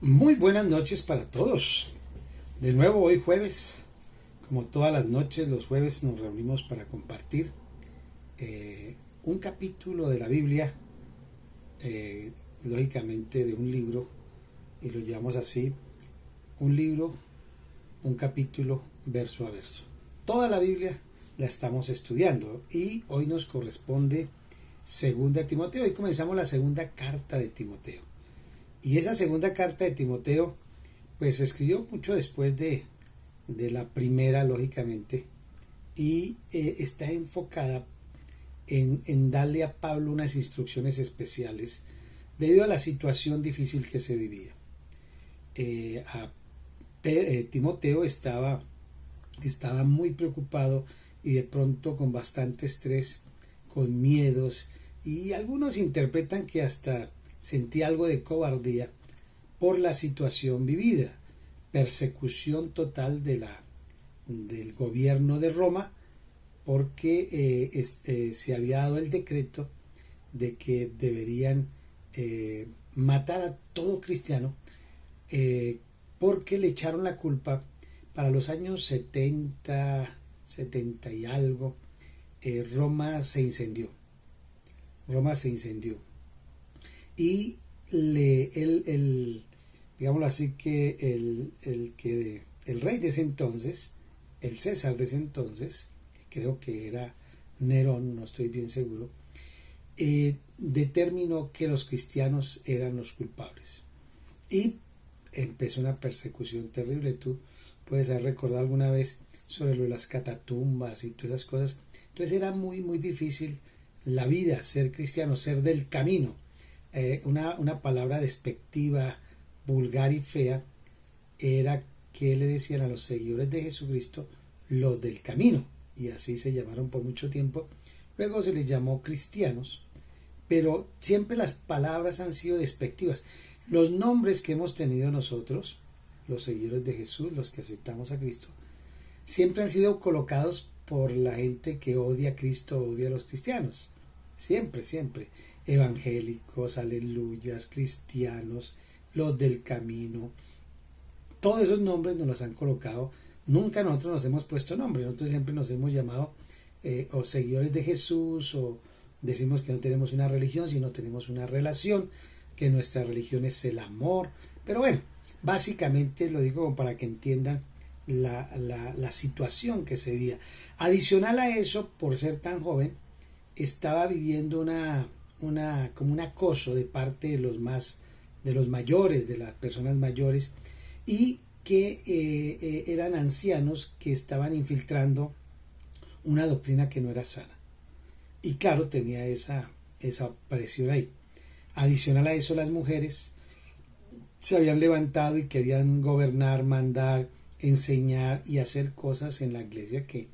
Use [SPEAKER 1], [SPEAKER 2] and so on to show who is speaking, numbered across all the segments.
[SPEAKER 1] Muy buenas noches para todos. De nuevo hoy jueves, como todas las noches, los jueves nos reunimos para compartir un capítulo de la Biblia, lógicamente de un libro, y lo llamamos así, un libro, un capítulo, verso a verso. Toda la Biblia la estamos estudiando y hoy nos corresponde segunda de Timoteo. Hoy comenzamos la segunda carta de Timoteo. Y esa segunda carta de Timoteo pues se escribió mucho después de la primera, lógicamente, y está enfocada en darle a Pablo unas instrucciones especiales debido a la situación difícil que se vivía. Timoteo estaba muy preocupado y de pronto con bastante estrés, con miedos, y algunos interpretan que hasta sentía algo de cobardía por la situación vivida, persecución total del gobierno de Roma, porque se había dado el decreto de que deberían matar a todo cristiano, eh, porque le echaron la culpa para los años 70 y algo. Roma se incendió. Roma se incendió. Y digámoslo así, que el rey de ese entonces, el César de ese entonces, creo que era Nerón, no estoy bien seguro, determinó que los cristianos eran los culpables. Y empezó una persecución terrible. Tú puedes haber recordado alguna vez sobre lo de las catatumbas y todas esas cosas. Entonces era muy, muy difícil la vida, ser cristiano, ser del camino. Una palabra despectiva, vulgar y fea, era que le decían a los seguidores de Jesucristo los del camino, y así se llamaron por mucho tiempo. Luego se les llamó cristianos, pero siempre las palabras han sido despectivas. Los nombres que hemos tenido nosotros, los seguidores de Jesús, los que aceptamos a Cristo, siempre han sido colocados por la gente que odia a Cristo, odia a los cristianos. Siempre, siempre. Evangélicos, aleluyas, cristianos, los del camino. Todos esos nombres nos los han colocado. Nunca nosotros nos hemos puesto nombre. Nosotros siempre nos hemos llamado o seguidores de Jesús, o decimos que no tenemos una religión, sino tenemos una relación, que nuestra religión es el amor. Pero bueno, básicamente lo digo como para que entiendan la situación que se vivía. Adicional a eso, por ser tan joven, estaba viviendo como un acoso de parte de los mayores, de las personas mayores, y que eran ancianos que estaban infiltrando una doctrina que no era sana. Y claro, tenía esa presión ahí. Adicional a eso, las mujeres se habían levantado y querían gobernar, mandar, enseñar y hacer cosas en la iglesia que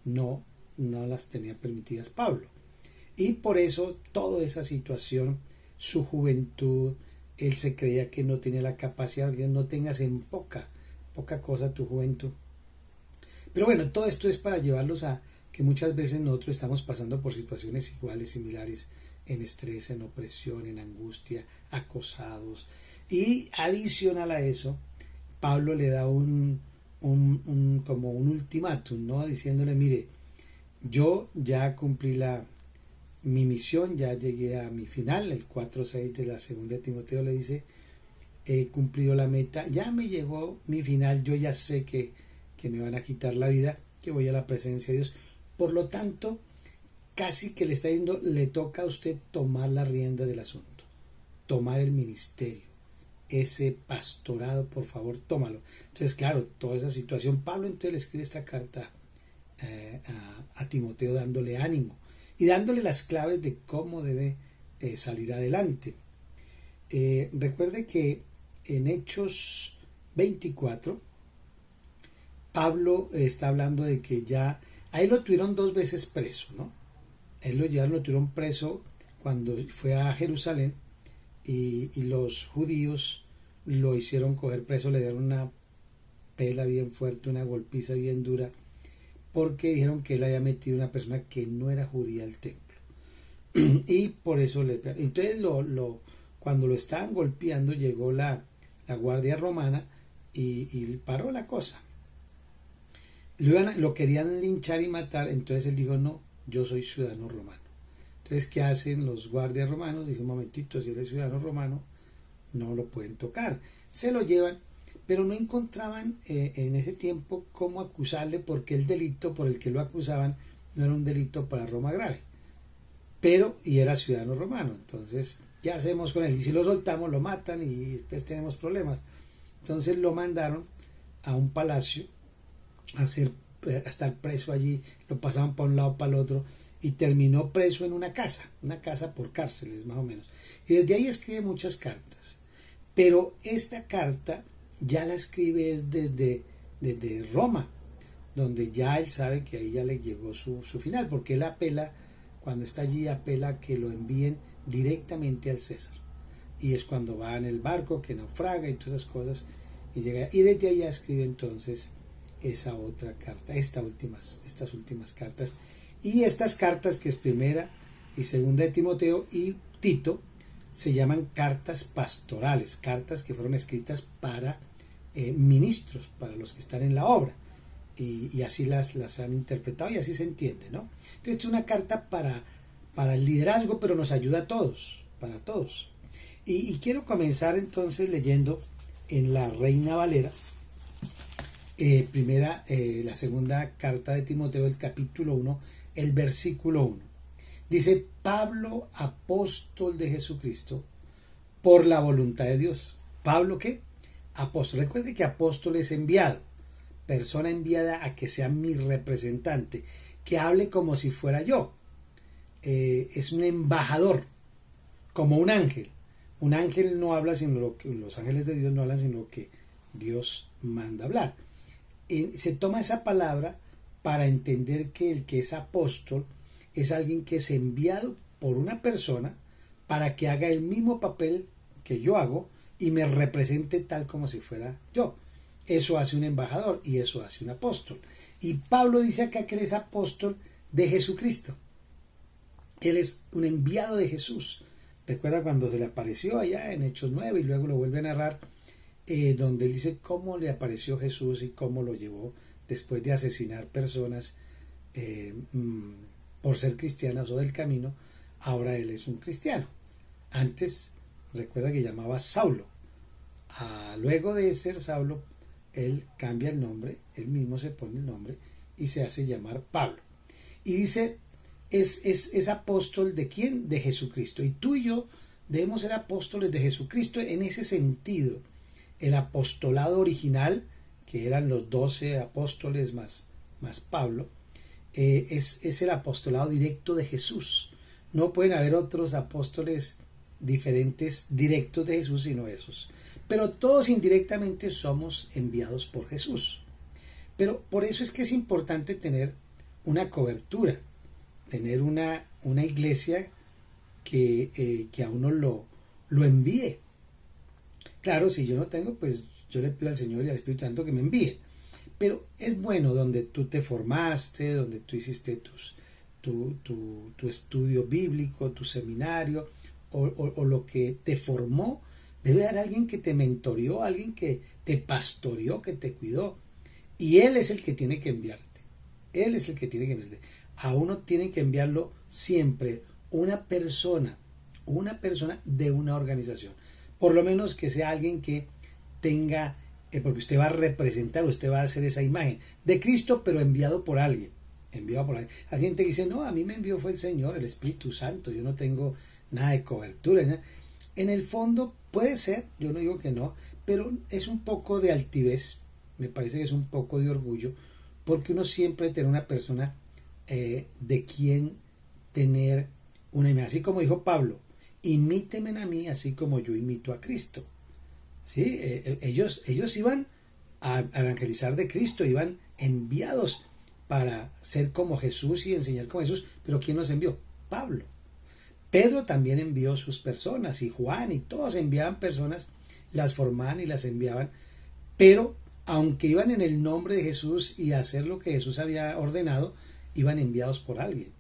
[SPEAKER 1] no las tenía permitidas Pablo. Y por eso toda esa situación, su juventud, él se creía que no tenía la capacidad, que no tengas en poca cosa tu juventud. Pero bueno, todo esto es para llevarlos a que muchas veces nosotros estamos pasando por situaciones iguales, similares, en estrés, en opresión, en angustia, acosados. Y adicional a eso, Pablo le da como un ultimátum, ¿no? Diciéndole, mire, yo ya cumplí mi misión, ya llegué a mi final. El 4:6 de la segunda de Timoteo le dice, he cumplido la meta, ya me llegó mi final, yo ya sé que me van a quitar la vida, que voy a la presencia de Dios. Por lo tanto, casi que le está diciendo, le toca a usted tomar la rienda del asunto, tomar el ministerio, ese pastorado, por favor, tómalo. Entonces, claro, toda esa situación, Pablo entonces le escribe esta carta a Timoteo, dándole ánimo y dándole las claves de cómo debe salir adelante. Recuerde que en Hechos 24, Pablo está hablando de que ya, ahí lo tuvieron 2 veces preso, ¿no? Él lo tuvieron preso cuando fue a Jerusalén, y los judíos lo hicieron coger preso, le dieron una pela bien fuerte, una golpiza bien dura, porque dijeron que él había metido una persona que no era judía al templo. Y por eso entonces cuando lo estaban golpeando, llegó la guardia romana y paró la cosa. Lo querían linchar y matar, entonces él dijo, no, yo soy ciudadano romano. Entonces, ¿qué hacen los guardias romanos? Dicen, un momentito, si eres ciudadano romano, no lo pueden tocar. Se lo llevan, pero no encontraban en ese tiempo cómo acusarle, porque el delito por el que lo acusaban no era un delito para Roma grave. Pero, y era ciudadano romano, entonces, ¿qué hacemos con él? Y si lo soltamos, lo matan y después tenemos problemas. Entonces lo mandaron a un palacio a estar preso allí, lo pasaban para un lado, para el otro, y terminó preso en una casa por cárceles más o menos. Y desde ahí escribe muchas cartas. Pero esta carta ya la escribe desde Roma, donde ya él sabe que ahí ya le llegó su final, porque él apela, cuando está allí, apela a que lo envíen directamente al César. Y es cuando va en el barco que naufraga y todas esas cosas, y llega, y desde allá escribe entonces esa otra carta, estas últimas cartas. Y estas cartas, que es primera y segunda de Timoteo y Tito, se llaman cartas pastorales, cartas que fueron escritas para ministros, para los que están en la obra, y así las han interpretado y así se entiende, ¿no? Entonces es una carta para el liderazgo, pero nos ayuda a todos, para todos. Y quiero comenzar entonces leyendo en la Reina Valera, la segunda carta de Timoteo, el capítulo 1, el versículo 1. Dice, Pablo, apóstol de Jesucristo, por la voluntad de Dios. ¿Pablo qué? Apóstol. Recuerde que apóstol es enviado, persona enviada a que sea mi representante, que hable como si fuera yo. Es un embajador, como un ángel. Un ángel no habla sino lo que, los ángeles de Dios no hablan sino lo que Dios manda hablar. Se toma esa palabra para entender que el que es apóstol es alguien que es enviado por una persona para que haga el mismo papel que yo hago y me represente tal como si fuera yo. Eso hace un embajador y eso hace un apóstol. Y Pablo dice acá que él es apóstol de Jesucristo. Él es un enviado de Jesús. Recuerda cuando se le apareció allá en Hechos 9 y luego lo vuelve a narrar, donde él dice cómo le apareció Jesús y cómo lo llevó después de asesinar personas por ser cristianas o del camino. Ahora él es un cristiano. Antes, recuerda que llamaba Saulo. Luego de ser Saulo, él cambia el nombre, él mismo se pone el nombre y se hace llamar Pablo. Y dice, es apóstol de ¿quién? De Jesucristo. Y tú y yo debemos ser apóstoles de Jesucristo en ese sentido. El apostolado original, que eran los 12 apóstoles más Pablo, es el apostolado directo de Jesús. No pueden haber otros apóstoles diferentes directos de Jesús sino esos. Pero todos indirectamente somos enviados por Jesús. Pero por eso es que es importante tener una cobertura, tener una iglesia que a uno lo envíe. Claro, si yo no tengo, pues yo le pido al Señor y al Espíritu Santo que me envíe. Pero es bueno donde tú te formaste, donde tú hiciste tu estudio bíblico, tu seminario, o lo que te formó. Debe haber alguien que te mentoreó, alguien que te pastoreó, que te cuidó. Y Él es el que tiene que enviarte. Él es el que tiene que enviarte. A uno tiene que enviarlo siempre una persona de una organización. Por lo menos que sea alguien que tenga, porque usted va a representar, usted va a hacer esa imagen de Cristo, pero enviado por alguien. Hay gente que dice, no, a mí me envió fue el Señor, el Espíritu Santo, yo no tengo nada de cobertura, ¿no? En el fondo puede ser, yo no digo que no, pero es un poco de altivez, me parece que es un poco de orgullo, porque uno siempre tiene una persona de quien tener una imagen. Así como dijo Pablo, imítenme a mí así como yo imito a Cristo. ¿Sí? Ellos iban a evangelizar de Cristo, iban enviados para ser como Jesús y enseñar como Jesús, pero ¿quién los envió? Pablo. Pedro también envió sus personas, y Juan, y todos enviaban personas, las formaban y las enviaban, pero aunque iban en el nombre de Jesús y a hacer lo que Jesús había ordenado, iban enviados por alguien.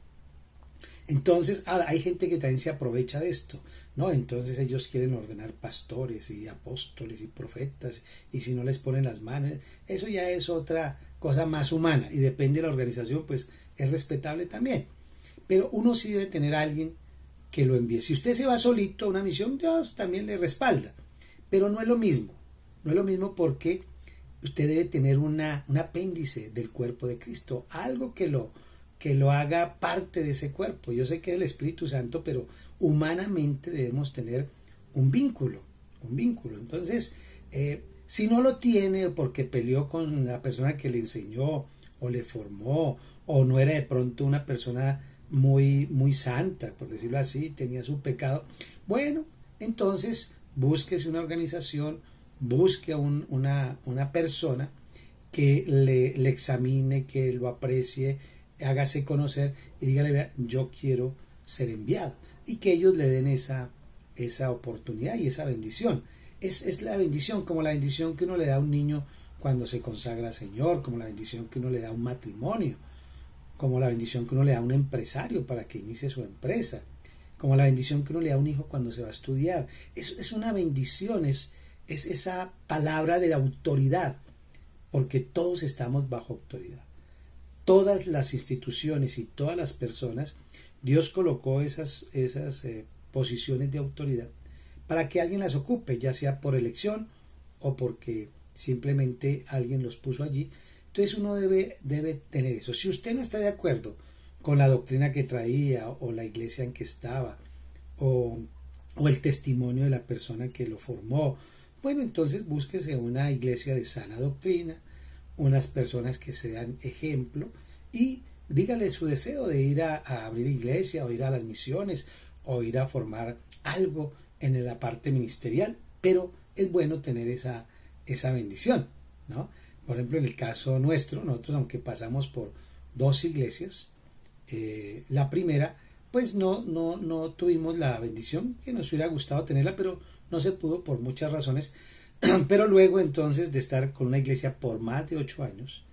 [SPEAKER 1] Entonces, ahora hay gente que también se aprovecha de esto. ¿no? Entonces ellos quieren ordenar pastores y apóstoles y profetas, y si no les ponen las manos, eso ya es otra cosa más humana, y depende de la organización, pues es respetable también. Pero uno sí debe tener a alguien que lo envíe. Si usted se va solito a una misión, Dios también le respalda. Pero no es lo mismo. No es lo mismo porque usted debe tener un apéndice del cuerpo de Cristo, algo que lo haga parte de ese cuerpo. Yo sé que es el Espíritu Santo, pero humanamente debemos tener un vínculo, un vínculo. Entonces, si no lo tiene porque peleó con la persona que le enseñó o le formó, o no era de pronto una persona muy santa, por decirlo así, tenía su pecado, bueno, entonces búsquese una organización, busque a una persona que le examine, que lo aprecie, hágase conocer y dígale, vea, yo quiero ser enviado, y que ellos le den esa oportunidad y esa bendición. Es la bendición, como la bendición que uno le da a un niño cuando se consagra al Señor, como la bendición que uno le da a un matrimonio, como la bendición que uno le da a un empresario para que inicie su empresa, como la bendición que uno le da a un hijo cuando se va a estudiar. Es una bendición, es esa palabra de la autoridad, porque todos estamos bajo autoridad. Todas las instituciones y todas las personas, Dios colocó esas posiciones de autoridad para que alguien las ocupe, ya sea por elección o porque simplemente alguien los puso allí. Entonces uno debe tener eso. Si usted no está de acuerdo con la doctrina que traía, o la iglesia en que estaba, o el testimonio de la persona que lo formó, bueno, entonces búsquese una iglesia de sana doctrina, unas personas que se dan ejemplo, y dígale su deseo de ir a abrir iglesia, o ir a las misiones, o ir a formar algo en la parte ministerial, pero es bueno tener esa bendición, ¿no? Por ejemplo, en el caso nuestro, nosotros, aunque pasamos por 2 iglesias, la primera, pues no tuvimos la bendición, que nos hubiera gustado tenerla, pero no se pudo por muchas razones. Pero luego, entonces, de estar con una iglesia por más de 8 años,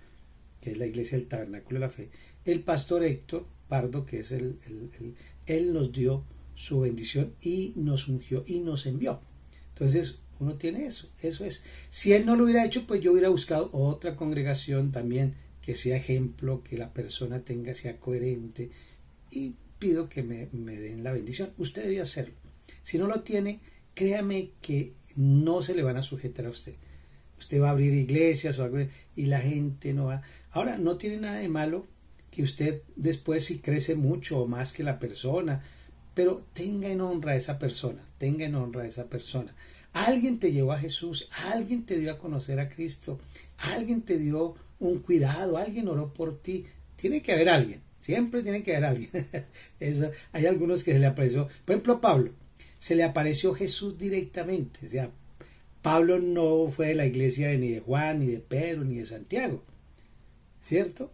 [SPEAKER 1] que es la iglesia del Tabernáculo de la Fe, el pastor Héctor Pardo, que es él nos dio su bendición y nos ungió y nos envió. Entonces, uno tiene eso es. Si él no lo hubiera hecho, pues yo hubiera buscado otra congregación también que sea ejemplo, que la persona sea coherente, y pido que me den la bendición. Usted debe hacerlo. Si no lo tiene, créame que no se le van a sujetar a usted. Usted va a abrir iglesias o algo, y la gente no va. Ahora, no tiene nada de malo que usted después, si crece mucho o más que la persona, pero tenga en honra a esa persona, tenga en honra a esa persona. Alguien te llevó a Jesús, alguien te dio a conocer a Cristo, alguien te dio un cuidado, alguien oró por ti. Tiene que haber alguien, siempre tiene que haber alguien. Eso, hay algunos que se le apareció, por ejemplo, Pablo, se le apareció Jesús directamente. O sea, Pablo no fue de la iglesia ni de Juan, ni de Pedro, ni de Santiago, ¿cierto?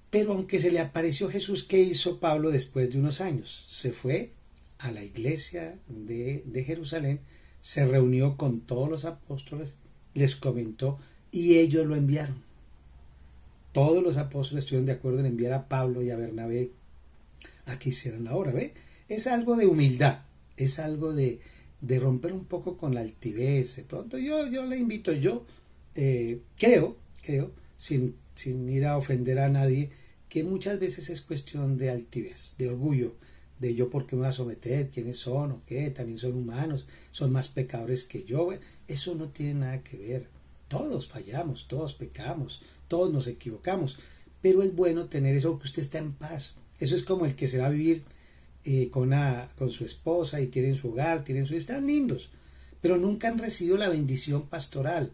[SPEAKER 1] Pero aunque se le apareció Jesús, ¿qué hizo Pablo después de unos años? Se fue a la iglesia de Jerusalén, se reunió con todos los apóstoles, les comentó, y ellos lo enviaron. Todos los apóstoles estuvieron de acuerdo en enviar a Pablo y a Bernabé a que hicieran la obra. ¿Ve? Es algo de humildad, es algo de romper un poco con la altivez. De pronto yo le invito, creo, sin ir a ofender a nadie, que muchas veces es cuestión de altivez, de orgullo, de yo por qué me voy a someter, quiénes son o qué, también son humanos, son más pecadores que yo. Bueno, eso no tiene nada que ver. Todos fallamos, todos pecamos, todos nos equivocamos, pero es bueno tener eso, que usted está en paz. Eso es como el que se va a vivir con su esposa y tienen su hogar, están lindos, pero nunca han recibido la bendición pastoral.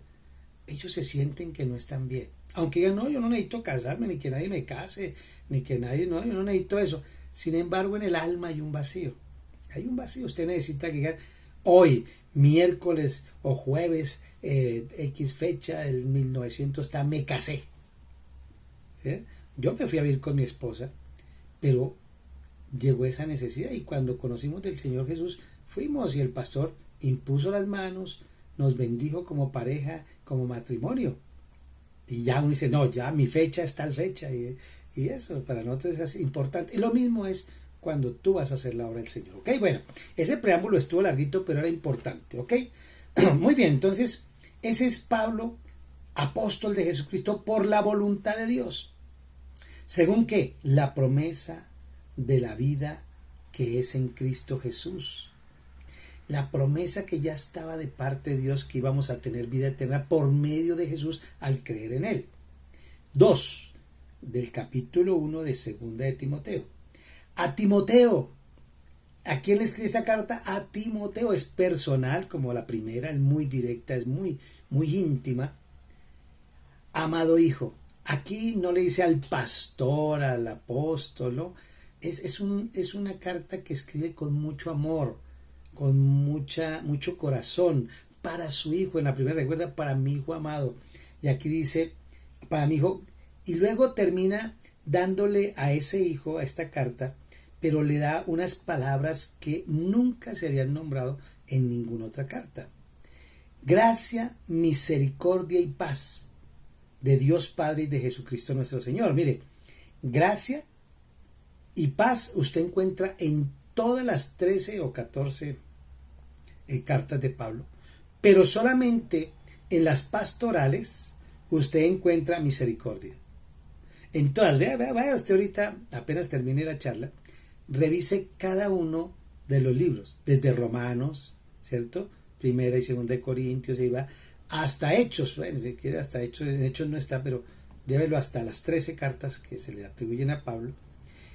[SPEAKER 1] Ellos se sienten que no están bien, aunque digan, no, yo no necesito casarme, ni que nadie me case, ni que nadie, no, yo no necesito eso. Sin embargo, en el alma hay un vacío, usted necesita que digan, hoy, miércoles o jueves, X fecha del 1900, me casé. ¿Sí? Yo me fui a vivir con mi esposa, pero llegó esa necesidad, y cuando conocimos del Señor Jesús, fuimos, y el pastor impuso las manos, nos bendijo como pareja, como matrimonio, y ya uno dice, no, ya mi fecha es tal fecha, y eso para nosotros es importante. Y lo mismo es cuando tú vas a hacer la obra del Señor. ¿Ok? Bueno, ese preámbulo estuvo larguito, pero era importante. ¿Ok? Muy bien, entonces, ese es Pablo, apóstol de Jesucristo por la voluntad de Dios. ¿Según qué? La promesa de la vida que es en Cristo Jesús. La promesa que ya estaba de parte de Dios que íbamos a tener vida eterna por medio de Jesús al creer en Él. 2. Del capítulo 1 de Segunda de Timoteo. A Timoteo. ¿A quién le escribe esta carta? A Timoteo. Es personal como la primera, es muy directa, es muy íntima. Amado hijo. Aquí no le dice al pastor, al apóstol, ¿no? Es una carta que escribe con mucho amor, con mucho corazón, para su hijo. En la primera recuerda, para mi hijo amado. Y aquí dice, para mi hijo. Y luego termina dándole a ese hijo, a esta carta, pero le da unas palabras que nunca se habían nombrado en ninguna otra carta. Gracia, misericordia y paz de Dios Padre y de Jesucristo nuestro Señor. Mire, gracia y paz usted encuentra en todas las 13 o 14 cartas de Pablo, pero solamente en las pastorales usted encuentra misericordia. Entonces, vea usted ahorita, apenas termine la charla, revise cada uno de los libros, desde Romanos, ¿cierto? Primera y Segunda de Corintios, y va hasta Hechos, bueno, si quiere hasta Hechos, en Hechos no está, pero llévelo hasta las 13 cartas que se le atribuyen a Pablo,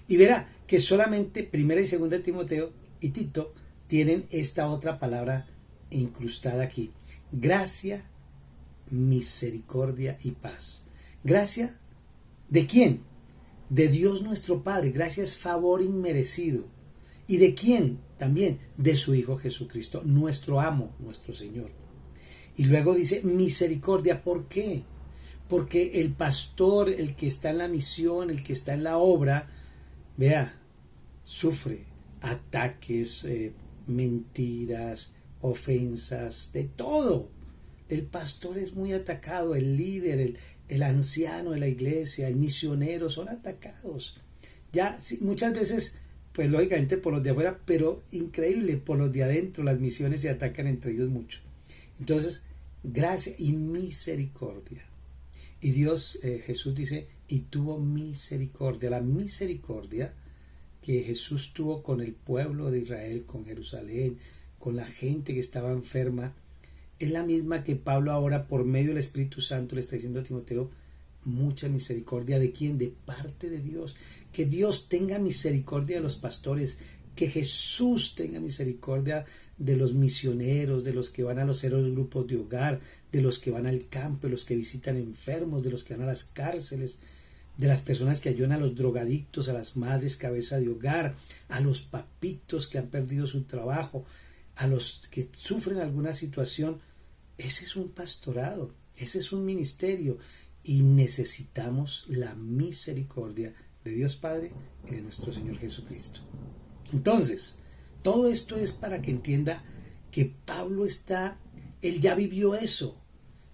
[SPEAKER 1] y verá que solamente Primera y Segunda de Timoteo y Tito tienen esta otra palabra incrustada aquí. Gracia, misericordia y paz. Gracia, ¿de quién? De Dios nuestro Padre. Gracia es favor inmerecido. ¿Y de quién? También de su Hijo Jesucristo, nuestro amo, nuestro Señor. Y luego dice misericordia. ¿Por qué? Porque el pastor, el que está en la misión, el que está en la obra, vea, sufre ataques, mentiras, ofensas, de todo. El pastor es muy atacado, el líder, el anciano de la iglesia, el misionero son atacados. Ya sí, muchas veces, pues lógicamente por los de afuera, pero increíble, por los de adentro, las misiones se atacan entre ellos mucho. Entonces, gracia y misericordia. Y Dios, Jesús dice, y tuvo misericordia. La misericordia que Jesús tuvo con el pueblo de Israel, con Jerusalén, con la gente que estaba enferma, es la misma que Pablo ahora por medio del Espíritu Santo le está diciendo a Timoteo, mucha misericordia. ¿De quién? De parte de Dios. Que Dios tenga misericordia de los pastores, que Jesús tenga misericordia de los misioneros, de los que van a los grupos de hogar, de los que van al campo, de los que visitan enfermos, de los que van a las cárceles, de las personas que ayudan a los drogadictos, a las madres cabeza de hogar, a los papitos que han perdido su trabajo, a los que sufren alguna situación. Ese es un pastorado, ese es un ministerio y necesitamos la misericordia de Dios Padre y de nuestro Señor Jesucristo. Entonces, todo esto es para que entienda que Pablo él ya vivió eso.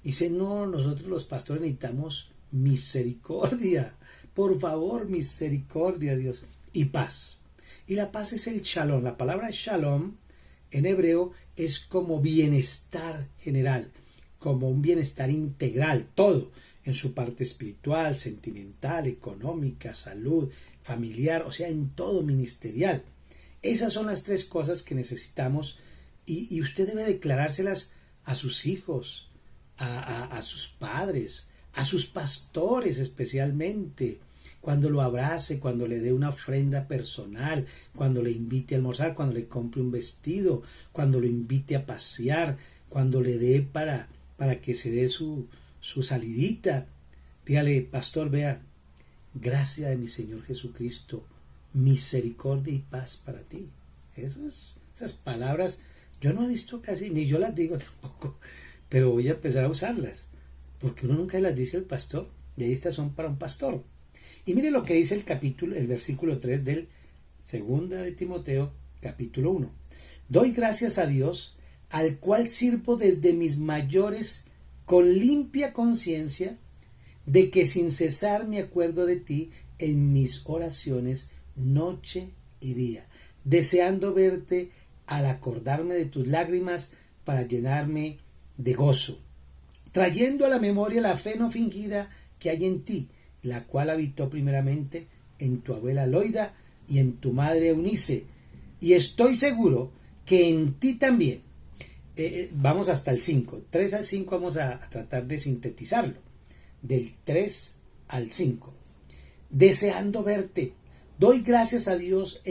[SPEAKER 1] Dice, no, nosotros los pastores necesitamos misericordia. Por favor, misericordia, Dios. Y paz. Y la paz es el shalom. La palabra shalom en hebreo es como bienestar general, como un bienestar integral, todo, en su parte espiritual, sentimental, económica, salud, familiar, o sea, en todo ministerial. Esas son las 3 cosas que necesitamos y usted debe declarárselas a sus hijos, a sus padres, a sus pastores especialmente, cuando lo abrace, cuando le dé una ofrenda personal, cuando le invite a almorzar, cuando le compre un vestido, cuando lo invite a pasear, cuando le dé para que se dé su salidita. Dígale, pastor, vea, gracia de mi Señor Jesucristo, misericordia y paz para ti. Esas palabras yo no he visto casi, ni yo las digo tampoco, pero voy a empezar a usarlas, porque uno nunca las dice el pastor, y ahí estas son para un pastor. Y mire lo que dice el versículo 3 del 2 de Timoteo, capítulo 1. Doy gracias a Dios, al cual sirvo desde mis mayores con limpia conciencia, de que sin cesar me acuerdo de ti en mis oraciones noche y día, deseando verte al acordarme de tus lágrimas para llenarme de gozo, trayendo a la memoria la fe no fingida que hay en ti, la cual habitó primeramente en tu abuela Loida y en tu madre Eunice, y estoy seguro que en ti también. Vamos hasta el 5, 3 al 5 vamos a tratar de sintetizarlo, del 3 al 5. Deseando verte, doy gracias a Dios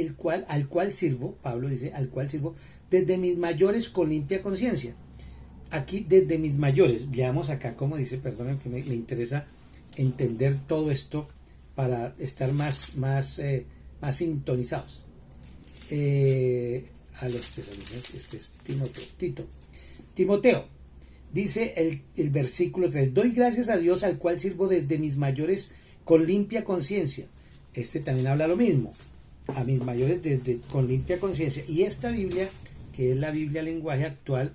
[SPEAKER 1] al cual sirvo, Pablo dice, al cual sirvo, desde mis mayores con limpia conciencia. Aquí, desde mis mayores, leamos acá como dice, perdónenme que me interesa entender todo esto para estar más sintonizados. A los tesalonicenses, este es Timoteo, dice el versículo 3, doy gracias a Dios al cual sirvo desde mis mayores con limpia conciencia. Este también habla lo mismo, a mis mayores con limpia conciencia. Y esta Biblia, que es la Biblia lenguaje actual,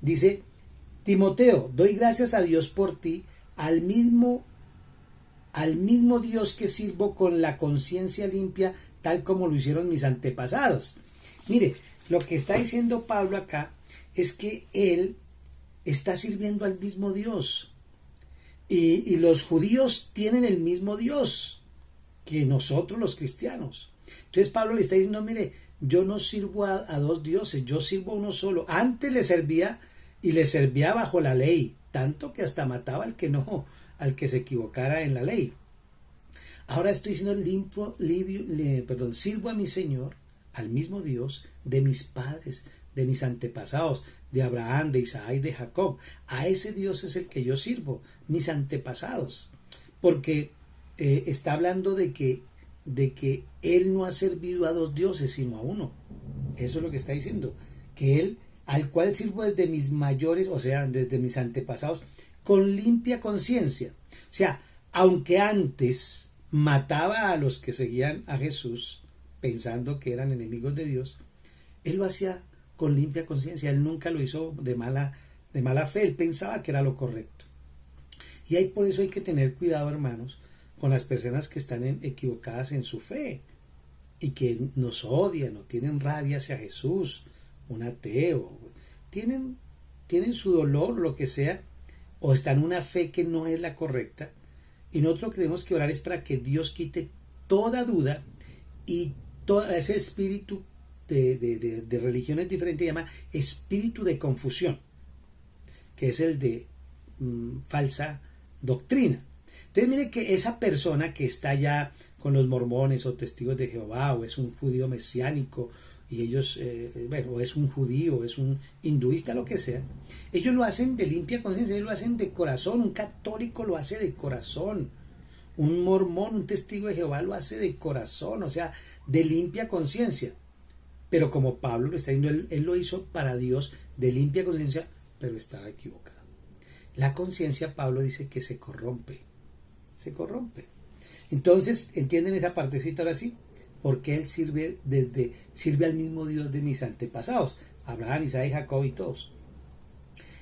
[SPEAKER 1] dice, Timoteo, doy gracias a Dios por ti, al mismo Dios que sirvo con la conciencia limpia, tal como lo hicieron mis antepasados. Mire, lo que está diciendo Pablo acá es que él está sirviendo al mismo Dios. Y los judíos tienen el mismo Dios que nosotros los cristianos. Entonces Pablo le está diciendo, mire, yo no sirvo a dos dioses, yo sirvo a uno solo. Antes le servía y le servía bajo la ley, tanto que hasta mataba al que se equivocara en la ley. Ahora estoy diciendo sirvo a mi Señor, al mismo Dios de mis padres, de mis antepasados, de Abraham, de Isaac y de Jacob. A ese Dios es el que yo sirvo, mis antepasados. Porque está hablando de que él no ha servido a dos dioses, sino a uno. Eso es lo que está diciendo. Que él, al cual sirvo desde mis mayores, o sea, desde mis antepasados, con limpia conciencia. O sea, aunque antes mataba a los que seguían a Jesús, pensando que eran enemigos de Dios, él lo hacía con limpia conciencia. Él nunca lo hizo de mala fe. Él pensaba que era lo correcto. Y por eso hay que tener cuidado, hermanos, con las personas que están equivocadas en su fe y que nos odian o tienen rabia hacia Jesús, un ateo, tienen su dolor, lo que sea, o están en una fe que no es la correcta. Y nosotros lo que tenemos que orar es para que Dios quite toda duda y todo ese espíritu de religiones diferentes, llama espíritu de confusión, que es el de falsa doctrina. Entonces mire que esa persona que está ya con los mormones o testigos de Jehová, o es un judío mesiánico, y ellos, o es un judío, o es un hinduista, lo que sea, ellos lo hacen de limpia conciencia, ellos lo hacen de corazón. Un católico lo hace de corazón, un mormón, un testigo de Jehová lo hace de corazón, o sea, de limpia conciencia. Pero como Pablo lo está diciendo, él lo hizo para Dios de limpia conciencia, pero estaba equivocado. La conciencia, Pablo dice que se corrompe. Entonces, ¿entienden esa partecita ahora sí? Porque él sirve al mismo Dios de mis antepasados, Abraham, Isaac y Jacob y todos.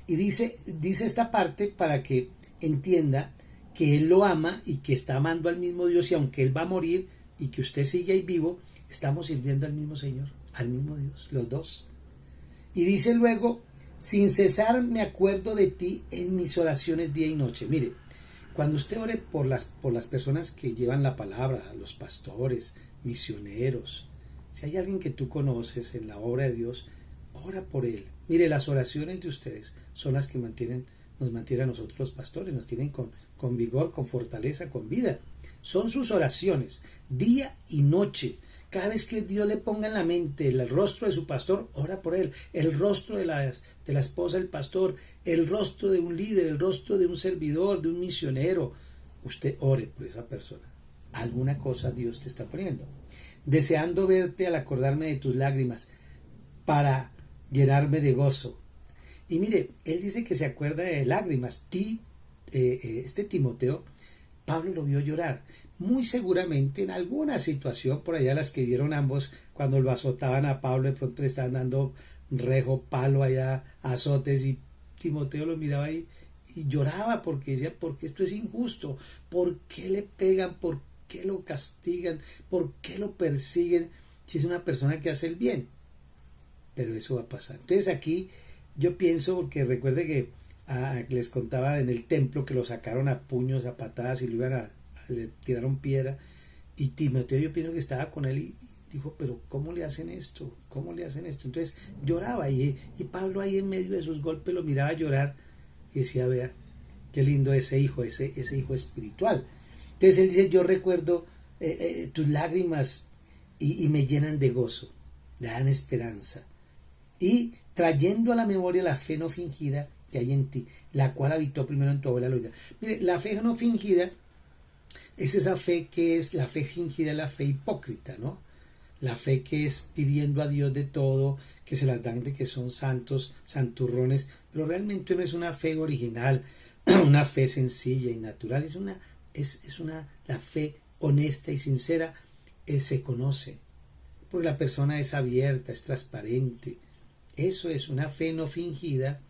[SPEAKER 1] Y dice esta parte para que entienda que él lo ama y que está amando al mismo Dios, y aunque él va a morir y que usted sigue ahí vivo, estamos sirviendo al mismo Señor, al mismo Dios, los dos. Y dice luego, sin cesar me acuerdo de ti en mis oraciones día y noche. Mire, cuando usted ore por las personas que llevan la palabra, los pastores, misioneros, si hay alguien que tú conoces en la obra de Dios, ora por él. Mire, las oraciones de ustedes son las que nos mantienen a nosotros los pastores, nos tienen con vigor, con fortaleza, con vida. Son sus oraciones, día y noche. Cada vez que Dios le ponga en la mente el rostro de su pastor, ora por él. El rostro de la esposa del pastor, el rostro de un líder, el rostro de un servidor, de un misionero. Usted ore por esa persona. Alguna cosa Dios te está poniendo. Deseando verte al acordarme de tus lágrimas, para llenarme de gozo. Y mire, él dice que se acuerda de lágrimas. Este Timoteo, Pablo lo vio llorar. Muy seguramente en alguna situación por allá, las que vieron ambos cuando lo azotaban a Pablo, de pronto le estaban dando rejo, palo allá, azotes, y Timoteo lo miraba ahí y lloraba porque decía, porque esto es injusto, ¿por qué le pegan? ¿Por qué lo castigan? ¿Por qué lo persiguen? si es una persona que hace el bien, pero eso va a pasar. Entonces aquí yo pienso, porque recuerde que les contaba en el templo que lo sacaron a puños, a patadas y le tiraron piedra, y Timoteo yo pienso que estaba con él y dijo, pero ¿cómo le hacen esto? ¿Cómo le hacen esto? Entonces lloraba y Pablo ahí en medio de sus golpes lo miraba llorar y decía, vea, qué lindo ese hijo espiritual. Entonces él dice, yo recuerdo tus lágrimas y me llenan de gozo, me dan esperanza. Y trayendo a la memoria la fe no fingida que hay en ti, la cual habitó primero en tu abuela Loida. Mire, la fe no fingida es esa fe que es la fe fingida, la fe hipócrita, ¿no? La fe que es pidiendo a Dios de todo, que se las dan de que son santos, santurrones, pero realmente no es una fe original, una fe sencilla y natural, la fe honesta y sincera, se conoce, porque la persona es abierta, es transparente. Eso es una fe no fingida,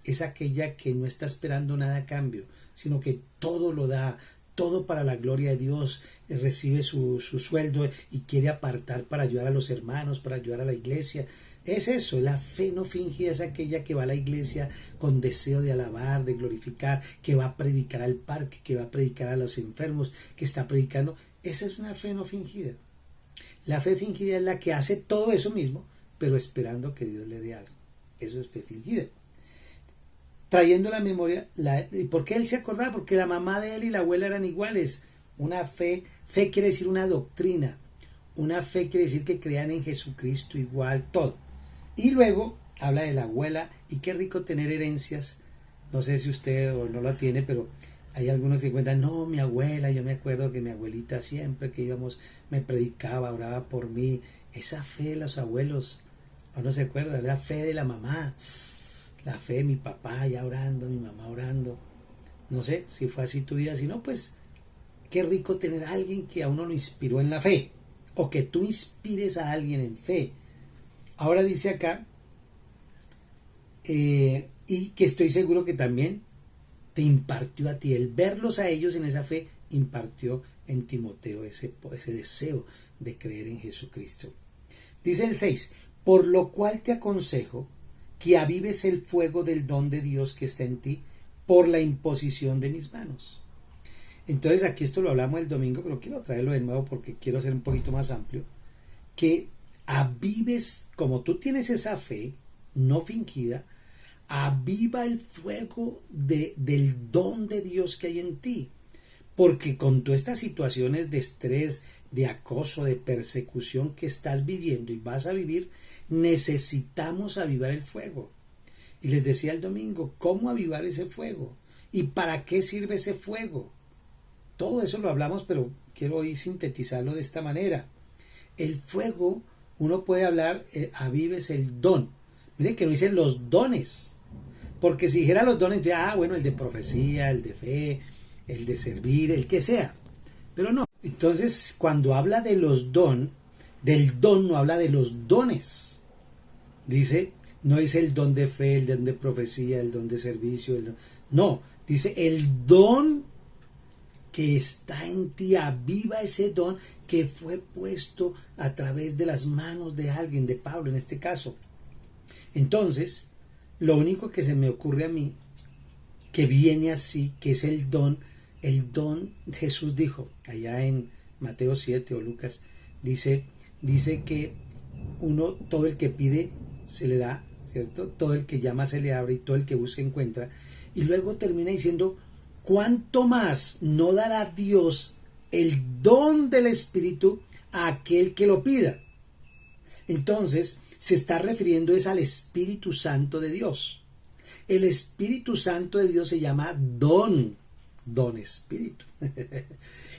[SPEAKER 1] es aquella que no está esperando nada a cambio, sino que todo lo da, todo para la gloria de Dios, recibe su sueldo y quiere apartar para ayudar a los hermanos, para ayudar a la iglesia. Es eso, la fe no fingida es aquella que va a la iglesia con deseo de alabar, de glorificar, que va a predicar al parque, que va a predicar a los enfermos, que está predicando. Esa es una fe no fingida. La fe fingida es la que hace todo eso mismo, pero esperando que Dios le dé algo. Eso es fe fingida. Trayendo a la memoria, ¿y por qué él se acordaba? Porque la mamá de él y la abuela eran iguales. Una fe quiere decir una doctrina. Una fe quiere decir que crean en Jesucristo igual, todo. Y luego habla de la abuela, y qué rico tener herencias. No sé si usted o no la tiene, pero hay algunos que cuentan, no, mi abuela, yo me acuerdo que mi abuelita siempre que íbamos me predicaba, oraba por mí. Esa fe de los abuelos, ¿o no se acuerda? La fe de la mamá, la fe de mi papá ya orando, mi mamá orando. No sé si fue así tu vida, si no, pues qué rico tener a alguien que a uno lo inspiró en la fe, o que tú inspires a alguien en fe. Ahora dice acá, y que estoy seguro que también te impartió a ti, el verlos a ellos en esa fe, impartió en Timoteo ese deseo de creer en Jesucristo. Dice el 6, por lo cual te aconsejo que avives el fuego del don de Dios que está en ti por la imposición de mis manos. Entonces aquí esto lo hablamos el domingo, pero quiero traerlo de nuevo porque quiero ser un poquito más amplio, que avives, como tú tienes esa fe no fingida, aviva el fuego del don de Dios que hay en ti, porque con todas estas situaciones de estrés, de acoso, de persecución que estás viviendo y vas a vivir, necesitamos avivar el fuego. Y les decía el domingo, ¿cómo avivar ese fuego? ¿Y para qué sirve ese fuego? Todo eso lo hablamos, pero quiero hoy sintetizarlo de esta manera. El fuego, uno puede hablar, avives el don. Miren que no dicen los dones, porque si dijera los dones, ya, bueno, el de profecía, el de fe, el de servir, el que sea, pero no. Entonces, cuando habla de los del don no habla de los dones. Dice, no dice el don de fe, el don de profecía, el don de servicio, no, dice el don que está en ti, aviva ese don que fue puesto a través de las manos de alguien, de Pablo en este caso. Entonces, lo único que se me ocurre a mí, que viene así, que es el don Jesús dijo, allá en Mateo 7 o Lucas, dice que todo el que pide se le da, ¿cierto? Todo el que llama se le abre y todo el que busca encuentra. Y luego termina diciendo, ¿cuánto más no dará Dios el don del Espíritu a aquel que lo pida? Entonces, se está refiriendo es al Espíritu Santo de Dios. El Espíritu Santo de Dios se llama don Espíritu.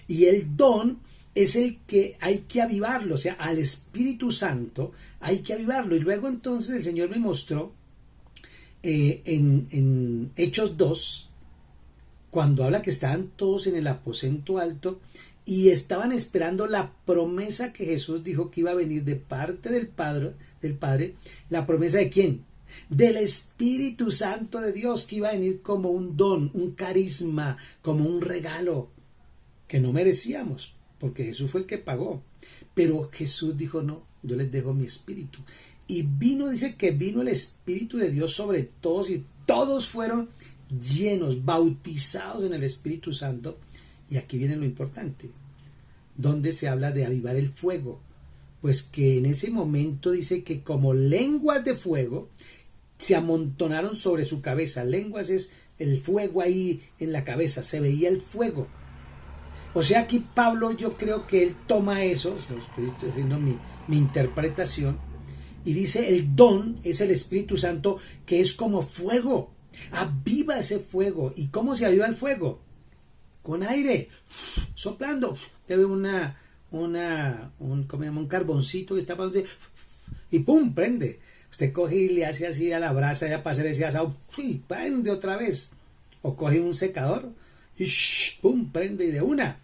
[SPEAKER 1] Y el don es el que hay que avivarlo, o sea, al Espíritu Santo hay que avivarlo. Y luego entonces el Señor me mostró en Hechos 2, cuando habla que estaban todos en el aposento alto y estaban esperando la promesa que Jesús dijo que iba a venir de parte del Padre. ¿La promesa de quién? Del Espíritu Santo de Dios, que iba a venir como un don, un carisma, como un regalo que no merecíamos, porque Jesús fue el que pagó. Pero Jesús dijo, no, yo les dejo mi espíritu. Y vino, dice que vino el Espíritu de Dios sobre todos y todos fueron llenos, bautizados en el Espíritu Santo. Y aquí viene lo importante, donde se habla de avivar el fuego. Pues que en ese momento dice que como lenguas de fuego se amontonaron sobre su cabeza. Lenguas es el fuego ahí en la cabeza, se veía el fuego. O sea, aquí Pablo, yo creo que él toma eso, estoy haciendo mi interpretación, y dice el don es el Espíritu Santo, que es como fuego. Aviva ese fuego. ¿Y cómo se aviva el fuego? Con aire, soplando. Usted ve un carboncito que está para usted, y ¡pum! Prende. Usted coge y le hace así a la brasa ya para hacer ese asado, ¡sí! Prende otra vez. O coge un secador y ¡pum! Prende y de una.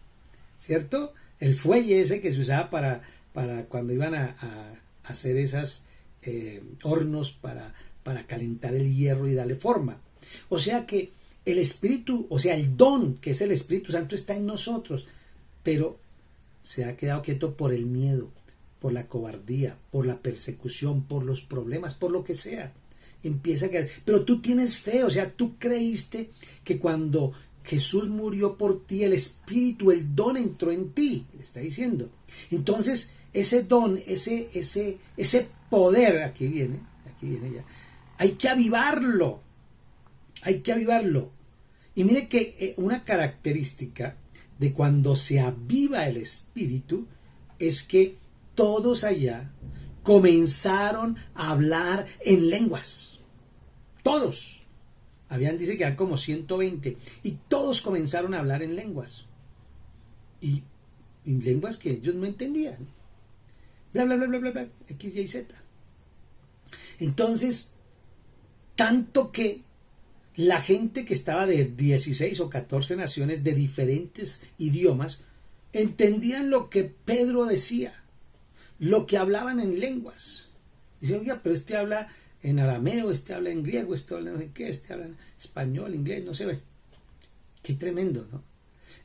[SPEAKER 1] ¿Cierto? El fuelle ese que se usaba para cuando iban a hacer esas hornos para calentar el hierro y darle forma. O sea que el Espíritu, o sea, el don que es el Espíritu Santo está en nosotros, pero se ha quedado quieto por el miedo, por la cobardía, por la persecución, por los problemas, por lo que sea. Empieza a quedar. Pero tú tienes fe, o sea, tú creíste que cuando Jesús murió por ti, el Espíritu, el don entró en ti, le está diciendo. Entonces, ese don, ese poder, aquí viene ya, hay que avivarlo, Y mire que una característica de cuando se aviva el Espíritu es que todos allá comenzaron a hablar en lenguas. Todos. Dice que eran como 120. Y todos comenzaron a hablar en lenguas. Y en lenguas que ellos no entendían. Bla, bla, bla, bla, bla, bla. X, Y, Z. Entonces, tanto que la gente que estaba de 16 o 14 naciones de diferentes idiomas entendían lo que Pedro decía, lo que hablaban en lenguas. Dice, oiga, pero este habla en arameo, este habla en griego, este habla en no sé qué, este habla en español, inglés, no sé. Qué tremendo, ¿no?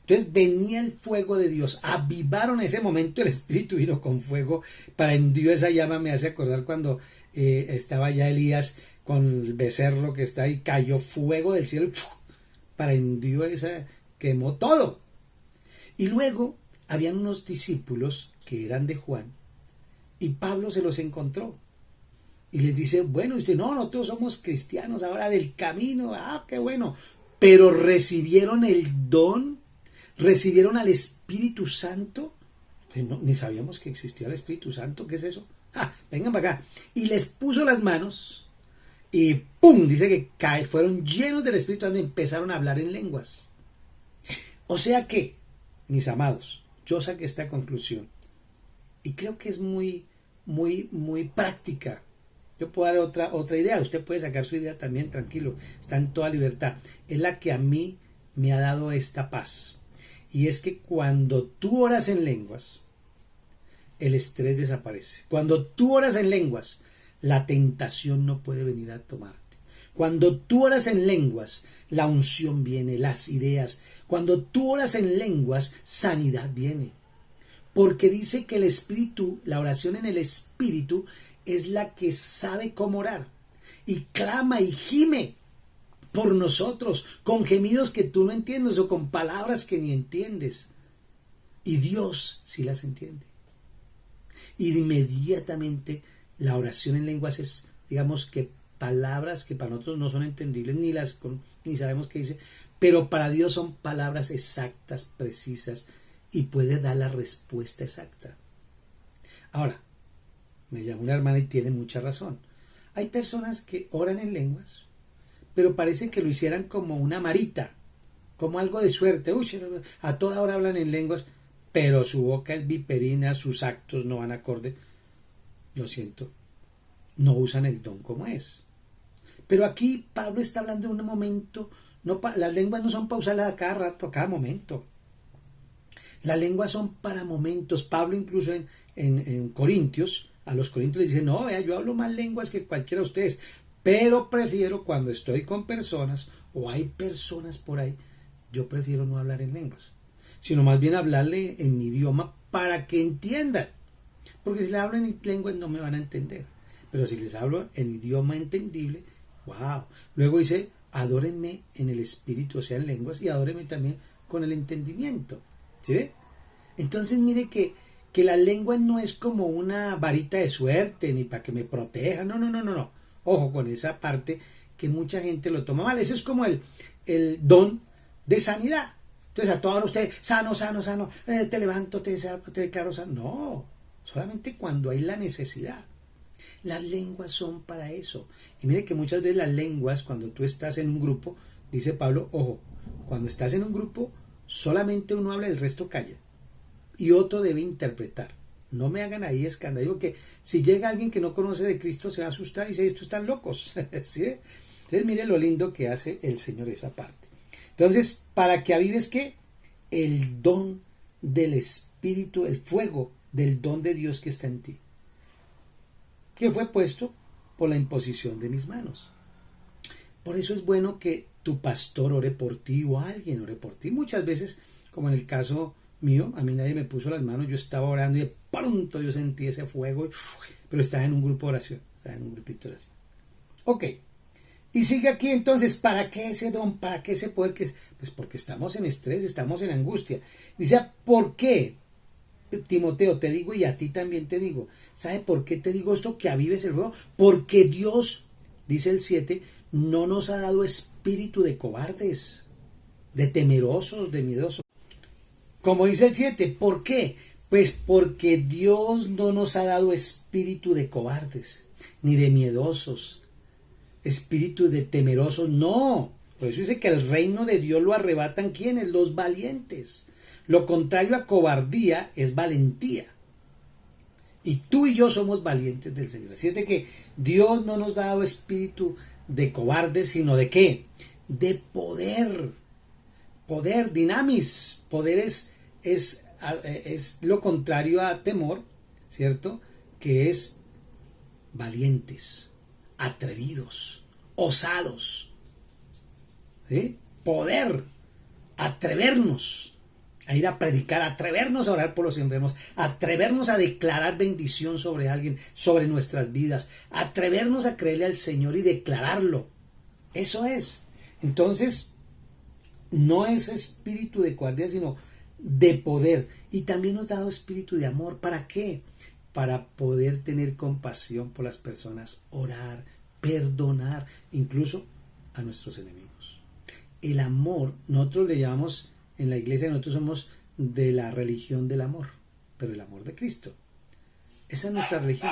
[SPEAKER 1] Entonces venía el fuego de Dios, avivaron ese momento, el Espíritu vino con fuego, prendió esa llama. Me hace acordar cuando estaba ya Elías con el becerro que está ahí, cayó fuego del cielo, prendió esa, quemó todo. Y luego habían unos discípulos que eran de Juan, y Pablo se los encontró. Y les dice, bueno, usted, no, todos somos cristianos ahora del camino, qué bueno. Pero recibieron el don, recibieron al Espíritu Santo. No, ni sabíamos que existía el Espíritu Santo, ¿qué es eso? Vengan para acá. Y les puso las manos y ¡pum! Dice que fueron llenos del Espíritu Santo y empezaron a hablar en lenguas. O sea que, mis amados, yo saqué esta conclusión y creo que es muy, muy, muy práctica. Yo puedo dar otra idea, usted puede sacar su idea también, tranquilo, está en toda libertad. Es la que a mí me ha dado esta paz. Y es que cuando tú oras en lenguas, el estrés desaparece. Cuando tú oras en lenguas, la tentación no puede venir a tomarte. Cuando tú oras en lenguas, la unción viene, las ideas. Cuando tú oras en lenguas, sanidad viene. Porque dice que el Espíritu, la oración en el Espíritu, es la que sabe cómo orar. Y clama y gime por nosotros, con gemidos que tú no entiendes o con palabras que ni entiendes. Y Dios sí las entiende. Y inmediatamente la oración en lenguas es, digamos que palabras que para nosotros no son entendibles, ni sabemos qué dice, pero para Dios son palabras exactas, precisas, y puede dar la respuesta exacta. Ahora, me llama una hermana y tiene mucha razón. Hay personas que oran en lenguas, pero parece que lo hicieran como una marita, como algo de suerte. Uy, a toda hora hablan en lenguas, pero su boca es viperina, sus actos no van acorde. Lo siento, no usan el don como es. Pero aquí Pablo está hablando de un momento, las lenguas no son para usarlas a cada rato, a cada momento. Las lenguas son para momentos. Pablo incluso en Corintios, a los corintios les dice, no, vea, yo hablo más lenguas que cualquiera de ustedes, pero prefiero cuando estoy con personas o hay personas por ahí, yo prefiero no hablar en lenguas, sino más bien hablarle en mi idioma para que entiendan. Porque si les hablo en lenguas no me van a entender. Pero si les hablo en idioma entendible, wow. Luego dice, adórenme en el espíritu, o sea, en lenguas, y adórenme también con el entendimiento. ¿Sí ve? Entonces mire que la lengua no es como una varita de suerte, ni para que me proteja. No, no, no, no, no. Ojo con esa parte que mucha gente lo toma mal. Eso es como el don de sanidad. Entonces a toda hora usted, sano, sano, sano, te levanto, te declaro sano. No, solamente cuando hay la necesidad. Las lenguas son para eso. Y mire que muchas veces las lenguas, cuando tú estás en un grupo, dice Pablo, ojo, cuando estás en un grupo, solamente uno habla, el resto calla. Y otro debe interpretar. No me hagan ahí escándalo, porque si llega alguien que no conoce de Cristo se va a asustar y dice, estos están locos. ¿Sí? Entonces mire lo lindo que hace el Señor esa parte. Entonces, para que avives ¿qué? El don del Espíritu, el fuego del don de Dios que está en ti, que fue puesto por la imposición de mis manos. Por eso es bueno que tu pastor ore por ti o alguien ore por ti. Muchas veces, como en el caso mío, a mí nadie me puso las manos, yo estaba orando y de pronto yo sentí ese fuego, pero estaba en un grupo de oración, estaba en un grupito de oración. Ok, y sigue aquí entonces, ¿para qué ese don? ¿Para qué ese poder? Pues porque estamos en estrés, estamos en angustia. Dice, ¿por qué? Timoteo, te digo y a ti también te digo. ¿Sabe por qué te digo esto? Que avives el fuego. Porque Dios, dice el 7, no nos ha dado espíritu de cobardes, de temerosos, de miedosos. Como dice el 7, ¿por qué? Pues porque Dios no nos ha dado espíritu de cobardes, ni de miedosos, espíritu de temerosos, no. Por eso dice que el reino de Dios lo arrebatan ¿quiénes? Los valientes. Lo contrario a cobardía es valentía. Y tú y yo somos valientes del Señor. Así es de que Dios no nos ha dado espíritu de cobardes, sino de ¿qué? De poder. Poder, dinamis. Poder es lo contrario a temor, ¿cierto? Que es valientes, atrevidos, osados. ¿Sí? Poder, atrevernos a ir a predicar, atrevernos a orar por los enfermos, atrevernos a declarar bendición sobre alguien, sobre nuestras vidas, atrevernos a creerle al Señor y declararlo. Eso es. Entonces, no es espíritu de cobardía, sino de poder. Y también nos ha dado espíritu de amor. ¿Para qué? Para poder tener compasión por las personas, orar, perdonar, incluso a nuestros enemigos. El amor, nosotros le llamamos, en la iglesia nosotros somos de la religión del amor, pero el amor de Cristo. Esa es nuestra religión.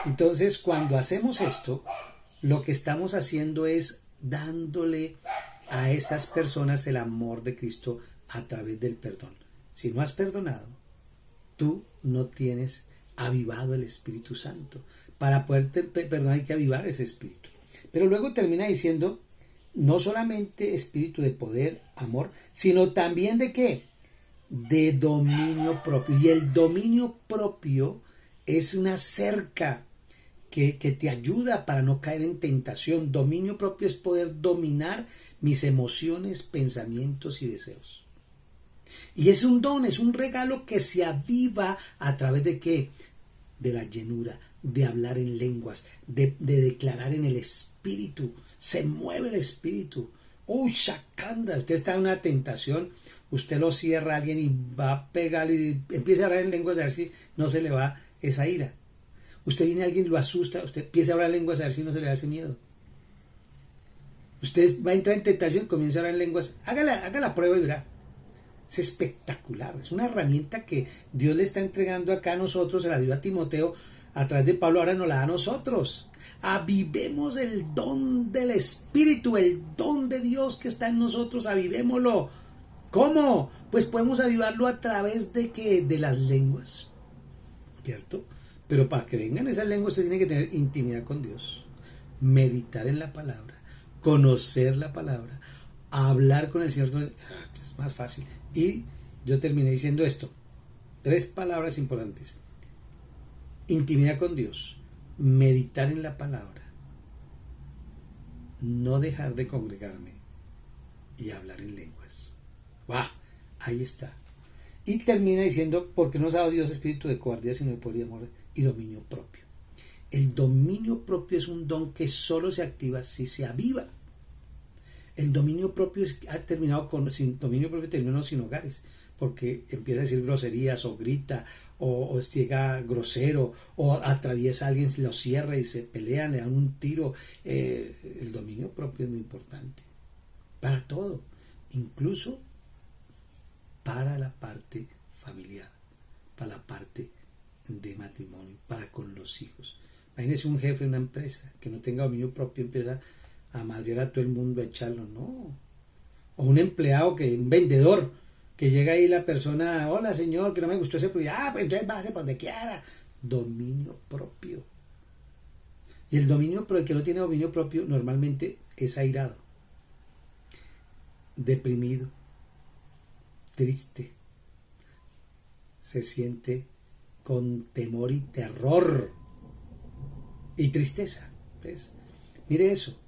[SPEAKER 1] Entonces, cuando hacemos esto, lo que estamos haciendo es dándole a esas personas el amor de Cristo a través del perdón. Si no has perdonado, tú no tienes avivado el Espíritu Santo. Para poder perdonar hay que avivar ese espíritu. Pero luego termina diciendo, no solamente espíritu de poder, amor, sino también de ¿qué? De dominio propio. Y el dominio propio es una cerca que te ayuda para no caer en tentación. Dominio propio es poder dominar mis emociones, pensamientos y deseos. Y es un don, es un regalo que se aviva a través de ¿qué? De la llenura, de hablar en lenguas, de declarar en el espíritu. Se mueve el espíritu. Uy, shakanda, usted está en una tentación, usted lo cierra a alguien y va a pegar y empieza a hablar en lenguas a ver si no se le va esa ira. Usted viene a alguien, lo asusta, usted empieza a hablar en lenguas a ver si no se le da ese miedo. Usted va a entrar en tentación, comienza a hablar en lenguas, haga la prueba y verá. Es espectacular, es una herramienta que Dios le está entregando acá a nosotros, se la dio a Timoteo a través de Pablo, ahora nos la da a nosotros. Avivemos el don del Espíritu, el don de Dios que está en nosotros, avivémoslo. ¿Cómo? Pues podemos avivarlo a través de ¿qué? De las lenguas, ¿cierto? Pero para que vengan esas lenguas usted tiene que tener intimidad con Dios, meditar en la palabra, conocer la palabra, hablar con el Señor. Es más fácil. Y yo terminé diciendo esto, 3 palabras importantes: intimidad con Dios, meditar en la palabra, no dejar de congregarme y hablar en lenguas. ¡Wow! Ahí está. Y termina diciendo, porque no nos ha dado Dios espíritu de cobardía, sino de poder y amor y dominio propio. El dominio propio es un don que solo se activa si se aviva. El dominio propio ha terminado sin dominio propio, terminó sin hogares, porque empieza a decir groserías o grita o llega grosero o atraviesa a alguien, lo cierra y se pelean, le dan un tiro. El dominio propio es muy importante para todo, incluso para la parte familiar, para la parte de matrimonio, para con los hijos. Imagínese un jefe de una empresa que no tenga dominio propio, empieza a madrear a todo el mundo, a echarlo, no. O un empleado, un vendedor, que llega ahí la persona, hola señor, que no me gustó ese producto, pues entonces váyase para donde quiera. Dominio propio. Y el dominio, pero el que no tiene dominio propio normalmente es airado, deprimido, triste, se siente con temor y terror y tristeza. ¿Ves? Mire eso.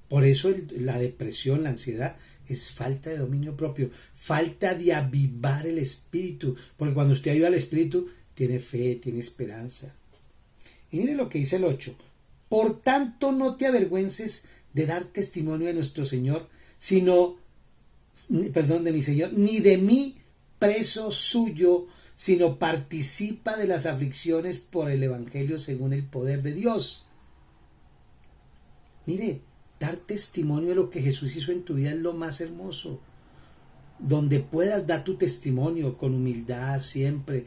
[SPEAKER 1] Por eso la depresión, la ansiedad, es falta de dominio propio, falta de avivar el espíritu, porque cuando usted aviva el espíritu, tiene fe, tiene esperanza. Y mire lo que dice el 8. Por tanto, no te avergüences de dar testimonio de nuestro Señor, de mi Señor, ni de mí, preso suyo, sino participa de las aflicciones por el Evangelio según el poder de Dios. Mire, dar testimonio de lo que Jesús hizo en tu vida es lo más hermoso. Donde puedas dar tu testimonio con humildad siempre,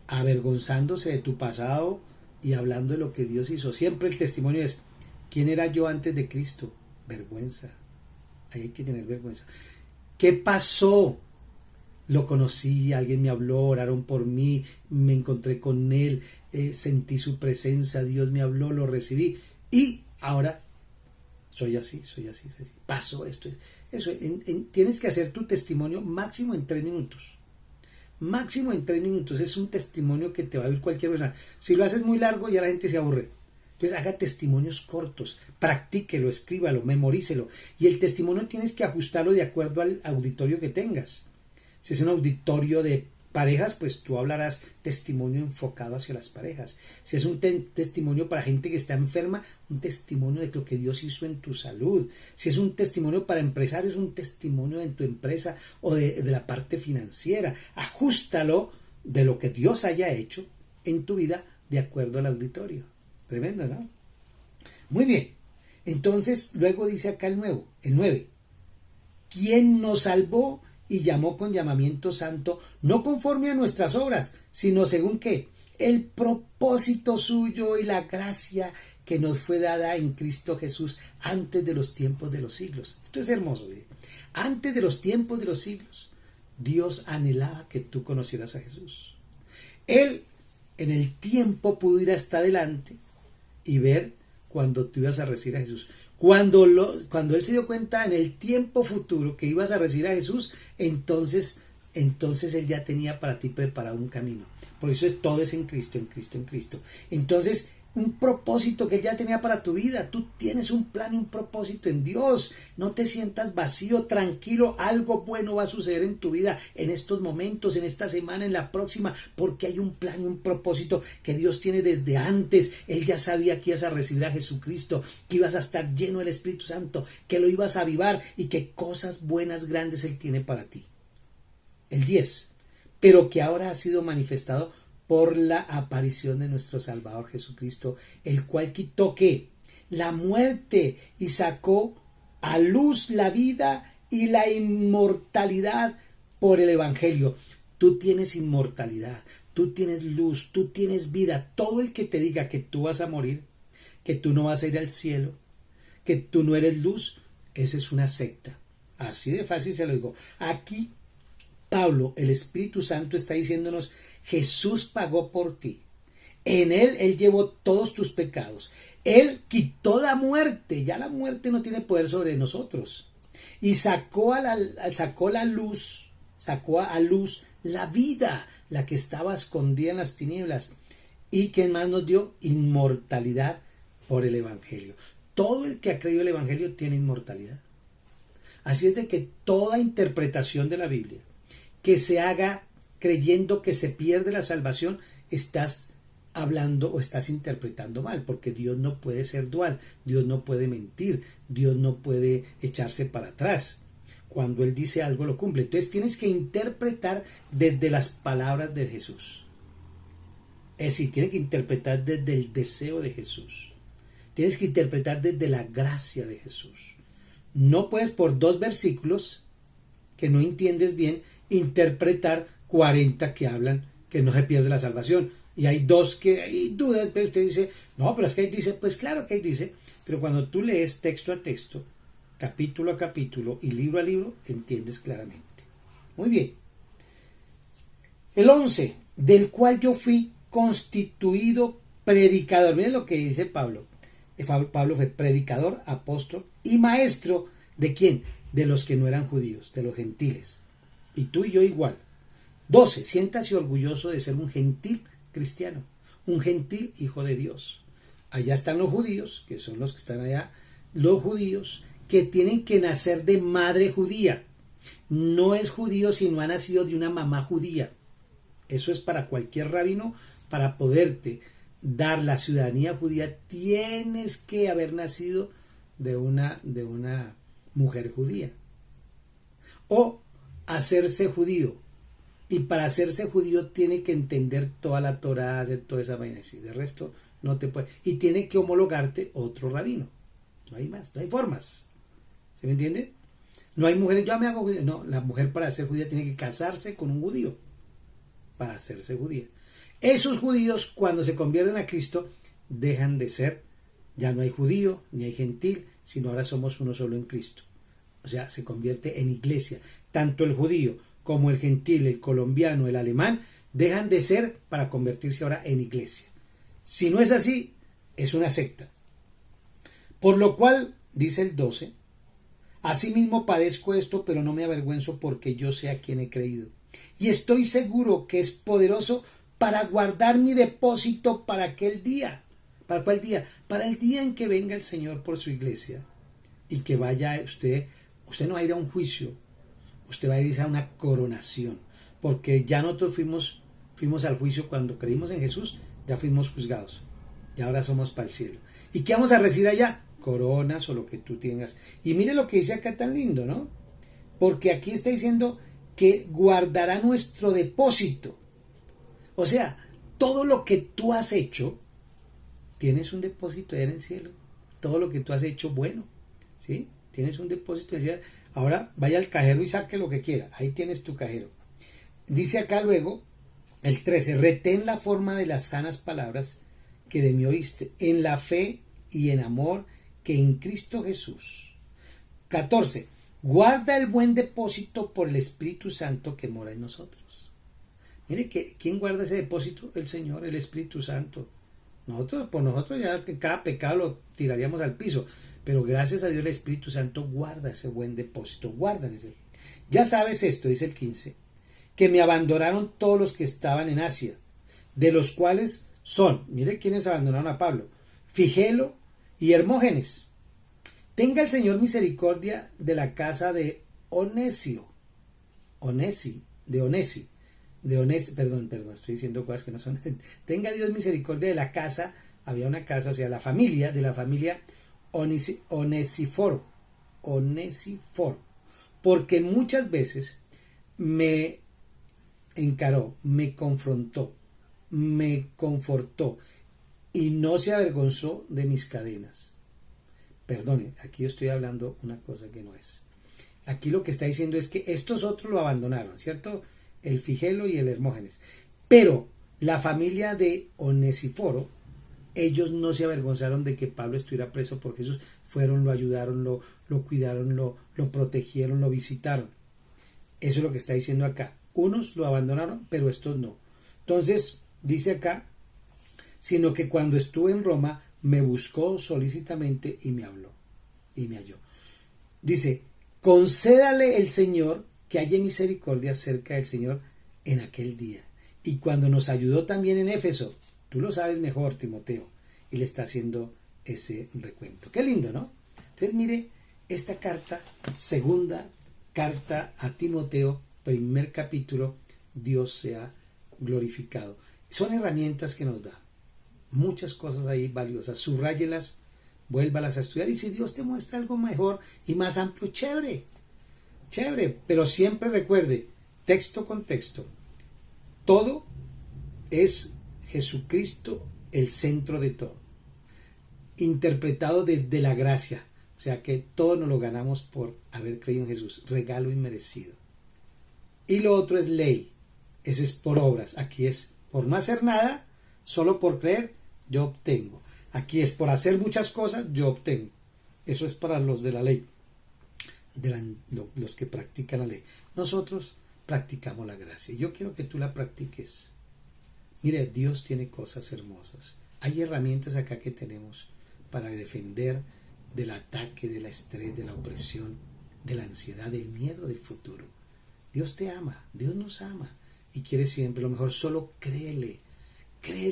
[SPEAKER 1] avergonzándose de tu pasado y hablando de lo que Dios hizo. Siempre el testimonio es, ¿quién era yo antes de Cristo? Vergüenza. Ahí hay que tener vergüenza. ¿Qué pasó? Lo conocí, alguien me habló, oraron por mí, me encontré con Él, sentí su presencia, Dios me habló, lo recibí y ahora soy así. Pasó esto. Eso, tienes que hacer tu testimonio máximo en 3 minutos. Máximo en 3 minutos. Es un testimonio que te va a oír cualquier persona. Si lo haces muy largo, ya la gente se aburre. Entonces haga testimonios cortos, practíquelo, escríbalo, memorícelo. Y el testimonio tienes que ajustarlo de acuerdo al auditorio que tengas. Si es un auditorio de parejas, pues tú hablarás testimonio enfocado hacia las parejas. Si es un testimonio para gente que está enferma, un testimonio de lo que Dios hizo en tu salud. Si es un testimonio para empresarios, un testimonio en tu empresa o de la parte financiera. Ajústalo de lo que Dios haya hecho en tu vida de acuerdo al auditorio. Tremendo, ¿no? Muy bien. Entonces, luego dice acá el 9. ¿Quién nos salvó y llamó con llamamiento santo, no conforme a nuestras obras, sino según qué? El propósito suyo y la gracia que nos fue dada en Cristo Jesús antes de los tiempos de los siglos. Esto es hermoso, ¿eh? Antes de los tiempos de los siglos, Dios anhelaba que tú conocieras a Jesús. Él en el tiempo pudo ir hasta adelante y ver cuando tú ibas a recibir a Jesús. Cuando él se dio cuenta en el tiempo futuro que ibas a recibir a Jesús, entonces él ya tenía para ti preparado un camino. Por eso todo es en Cristo, en Cristo, en Cristo. Entonces, un propósito que él ya tenía para tu vida. Tú tienes un plan y un propósito en Dios. No te sientas vacío, tranquilo. Algo bueno va a suceder en tu vida en estos momentos, en esta semana, en la próxima, porque hay un plan y un propósito que Dios tiene desde antes. Él ya sabía que ibas a recibir a Jesucristo, que ibas a estar lleno del Espíritu Santo, que lo ibas a avivar y que cosas buenas, grandes Él tiene para ti. El 10. Pero que ahora ha sido manifestado por la aparición de nuestro Salvador Jesucristo, el cual quitó ¿qué? La muerte y sacó a luz la vida y la inmortalidad por el Evangelio. Tú tienes inmortalidad, tú tienes luz, tú tienes vida. Todo el que te diga que tú vas a morir, que tú no vas a ir al cielo, que tú no eres luz, esa es una secta. Así de fácil se lo digo. Aquí Pablo, el Espíritu Santo, está diciéndonos: Jesús pagó por ti. En Él llevó todos tus pecados. Él quitó la muerte. Ya la muerte no tiene poder sobre nosotros. Y sacó a luz la vida, la que estaba escondida en las tinieblas. ¿Y qué más nos dio? Inmortalidad por el Evangelio. Todo el que ha creído el Evangelio tiene inmortalidad. Así es de que toda interpretación de la Biblia que se haga creyendo que se pierde la salvación, estás hablando o estás interpretando mal, porque Dios no puede ser dual, Dios no puede mentir, Dios no puede echarse para atrás. Cuando Él dice algo lo cumple. Entonces tienes que interpretar desde las palabras de Jesús. Es decir, tienes que interpretar desde el deseo de Jesús. Tienes que interpretar desde la gracia de Jesús. No puedes por 2 versículos que no entiendes bien interpretar 40 que hablan que no se pierde la salvación. Y hay 2 que hay dudas, pero usted dice, no, pero es que ahí dice, pues claro que ahí dice, pero cuando tú lees texto a texto, capítulo a capítulo y libro a libro, entiendes claramente. Muy bien. El 11, del cual yo fui constituido predicador. Miren lo que dice Pablo. Pablo fue predicador, apóstol y maestro. ¿De quién? De los que no eran judíos, de los gentiles. Y tú y yo igual. 12, siéntase orgulloso de ser un gentil cristiano, un gentil hijo de Dios. Allá están los judíos, que son los que están allá, los judíos que tienen que nacer de madre judía. No es judío si no ha nacido de una mamá judía. Eso es para cualquier rabino. Para poderte dar la ciudadanía judía, tienes que haber nacido de una mujer judía. O hacerse judío. Y para hacerse judío tiene que entender toda la Torá, hacer toda esa vaina. De resto no te puede. Y tiene que homologarte otro rabino. No hay más, no hay formas. ¿Se me entiende? No hay mujeres, yo me hago judía. No, la mujer para ser judía tiene que casarse con un judío. Para hacerse judía. Esos judíos, cuando se convierten a Cristo, dejan de ser, ya no hay judío ni hay gentil, sino ahora somos uno solo en Cristo. O sea, se convierte en iglesia. Tanto el judío como el gentil, el colombiano, el alemán, dejan de ser para convertirse ahora en iglesia. Si no es así, es una secta. Por lo cual, dice el 12, asimismo padezco esto, pero no me avergüenzo porque yo sé a quien he creído. Y estoy seguro que es poderoso para guardar mi depósito para aquel día. ¿Para cuál día? Para el día en que venga el Señor por su iglesia y que vaya usted no va a ir a un juicio, usted va a ir a una coronación, porque ya nosotros fuimos al juicio cuando creímos en Jesús, ya fuimos juzgados y ahora somos para el cielo. ¿Y qué vamos a recibir allá? Coronas o lo que tú tengas. Y mire lo que dice acá tan lindo, ¿no? Porque aquí está diciendo que guardará nuestro depósito. O sea, todo lo que tú has hecho, tienes un depósito en el cielo. Todo lo que tú has hecho bueno, ¿sí? Tienes un depósito en el cielo. Ahora vaya al cajero y saque lo que quiera. Ahí tienes tu cajero. Dice acá luego, el 13, retén la forma de las sanas palabras que de mí oíste, en la fe y en amor que en Cristo Jesús. 14, guarda el buen depósito por el Espíritu Santo que mora en nosotros. Mire que ¿quién guarda ese depósito? El Señor, el Espíritu Santo. Por nosotros ya cada pecado lo tiraríamos al piso, pero gracias a Dios el Espíritu Santo guarda ese buen depósito, guardan ese. Ya sabes esto, dice el 15, que me abandonaron todos los que estaban en Asia, de los cuales son, mire quiénes abandonaron a Pablo, Figelo y Hermógenes. Tenga el Señor misericordia de la casa de Onesi, perdón, estoy diciendo cosas que no son. Tenga Dios misericordia de la casa, había una casa, o sea, la familia, de la familia Onesíforo, porque muchas veces me encaró, me confrontó, me confortó y no se avergonzó de mis cadenas. Perdone, aquí yo estoy hablando una cosa que no es. Aquí lo que está diciendo es que estos otros lo abandonaron, ¿cierto? El Figelo y el Hermógenes. Pero la familia de Onesíforo, ellos no se avergonzaron de que Pablo estuviera preso por Jesús. Fueron, lo ayudaron, lo cuidaron, lo protegieron, lo visitaron. Eso es lo que está diciendo acá. Unos lo abandonaron, pero estos no. Entonces, dice acá, sino que cuando estuve en Roma, me buscó solícitamente y me habló y me halló. Dice, concédale el Señor que haya misericordia cerca del Señor en aquel día. Y cuando nos ayudó también en Éfeso, tú lo sabes mejor, Timoteo, y le está haciendo ese recuento. Qué lindo, ¿no? Entonces mire, esta carta, segunda carta a Timoteo, primer capítulo, Dios sea glorificado. Son herramientas que nos da. Muchas cosas ahí valiosas. Subráyelas, vuélvalas a estudiar. Y si Dios te muestra algo mejor y más amplio, chévere. Chévere. Pero siempre recuerde, texto con texto, todo es Jesucristo el centro de todo. Interpretado desde la gracia. O sea que todo nos lo ganamos por haber creído en Jesús. Regalo inmerecido. Y lo otro es ley. Ese es por obras. Aquí es por no hacer nada, solo por creer, yo obtengo. Aquí es por hacer muchas cosas, yo obtengo. Eso es para los de la ley, los que practican la ley. Nosotros practicamos la gracia. Yo quiero que tú la practiques. Mire, Dios tiene cosas hermosas. Hay herramientas acá que tenemos para defender del ataque, del estrés, de la opresión, de la ansiedad, del miedo del futuro. Dios te ama, Dios nos ama y quiere siempre lo mejor. Solo créele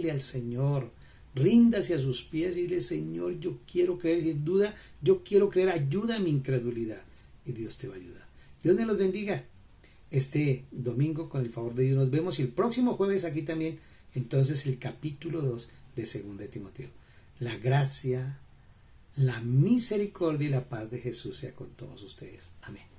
[SPEAKER 1] al Señor, ríndase a sus pies y dile: Señor, yo quiero creer, sin duda, yo quiero creer, ayuda a mi incredulidad, y Dios te va a ayudar. Dios me los bendiga. Este domingo, con el favor de Dios, nos vemos, y el próximo jueves aquí también, entonces, el capítulo 2 de 2 de Timoteo. La gracia, la misericordia y la paz de Jesús sea con todos ustedes. Amén.